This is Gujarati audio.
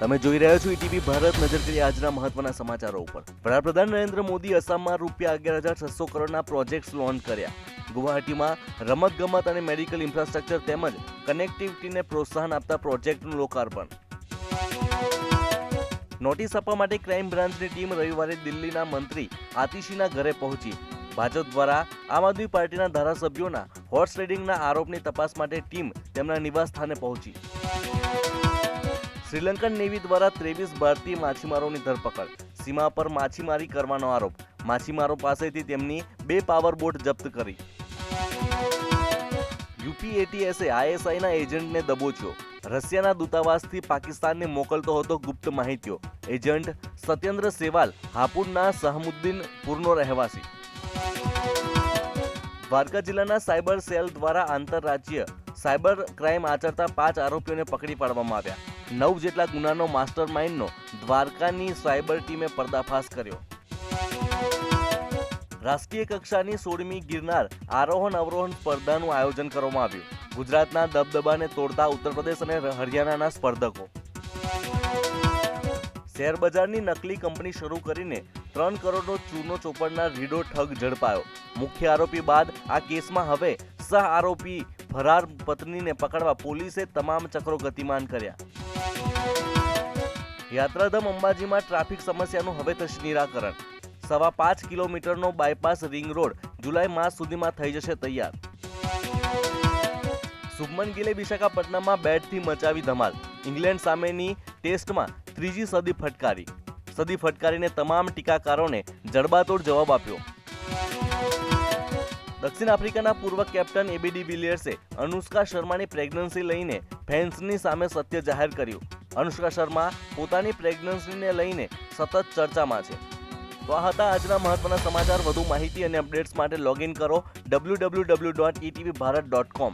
તમે જોઈ રહ્યા છો ઈટીવી ભારત. નજર કરીએ આજના મહત્વના સમાચારો ઉપર. વડાપ્રધાન નરેન્દ્ર મોદી અસમમાં ₹11,600 કરોડના પ્રોજેક્ટ્સ લોન્ચ કર્યા. ગુવાહાટીમાં રમતગમત અને મેડિકલ ઇન્ફ્રાસ્ટ્રક્ચર તેમજ કનેક્ટિવિટીને પ્રોત્સાહન આપતા પ્રોજેક્ટનું લોકાર્પણ. નોટિસ આપવા માટે ક્રાઇમ બ્રાન્ચની ટીમ રવિવારે દિલ્હીના મંત્રી આતિશીના ઘરે પહોંચી. ભાજપ દ્વારા આમ આદમી પાર્ટીના ધારાસભ્યોના હોર્સ રાઇડિંગના આરોપની તપાસ માટે ટીમ તેમના નિવાસ સ્થાને પહોંચી. શ્રીલંકન નેવી દ્વારા 23 ભારતીય માછીમારોની ધરપકડ. સીમા પર માછીમારી કરવાનો આરોપ. માછીમારો પાસેથી તેમની 2 પાવર બોટ જપ્ત કરી. યુપીએટીએસે આઈએસઆઈના એજન્ટને દબોચ્યો. રશિયાના દૂતાવાસથી પાકિસ્તાનને મોકલતો હતો ગુપ્ત માહિતીઓ. એજન્ટ સત્યેન્દ્ર સેવાલ હાપુડના સહમુદ્દીનપુરનો રહેવાસી. દ્વારકા જિલ્લાના સાયબર સેલ દ્વારા આંતરરાજ્ય સાયબર ક્રાઇમ આચરતા 5 આરોપીઓને પકડી પાડવામાં આવ્યા. 9 જેટલા ગુનાનો માસ્ટર માઇન્ડનો દ્વારકાની સાયબર ટીમે પર્દાફાશ કર્યો. રાષ્ટ્રીય કક્ષાની 16મી ગિરનાર આરોહણ અવરોહણ સ્પર્ધાનું આયોજન કરવામાં આવ્યું. ગુજરાતના દબદબાને તોડતા ઉત્તર પ્રદેશ અને હરિયાણાના સ્પર્ધકો. શેરબજારની નકલી કંપની શરૂ કરીને 3 કરોડનો ચૂનો ચોપડનાર રીડો ઠગ ઝડપાયો. મુખ્ય આરોપી બાદ આ કેસમાં હવે સહ આરોપી ફરાર પત્નીને પકડવા પોલીસે તમામ ચક્રો ગતિમાન કર્યા. યાત્રાધામ અંબાજીમાં ટ્રાફિક સમસ્યાનું હવે થશે નિરાકરણ. 5.25 કિલોમીટરનો બાયપાસ રિંગ રોડ જુલાઈ માસ સુધીમાં થઈ જશે તૈયાર. શુભમન ગિલે વિશાખાપટ્ટનમમાં બેટથી મચાવી ધમાલ. ઇંગ્લેન્ડ સામેની ટેસ્ટમાં 3જી સદી ફટકારી. સદી ફટકારીને તમામ ટીકાકારોને જડબાતોડ જવાબ આપ્યો. દક્ષિણ આફ્રિકાના પૂર્વ કેપ્ટન એબી ડી વિલિયર્સે અનુષ્કા શર્માની પ્રેગ્નન્સી લઈને ફેન્સની સામે સત્ય જાહેર કર્યું. અનુષ્કા શર્મા પોતાની પ્રેગ્નન્સીને લઈને સતત ચર્ચામાં છે. તો આ હતા આજના મહત્વના સમાચાર. વધુ માહિતી અને અપડેટ્સ માટે લોગિન કરો www.etvbharat.com.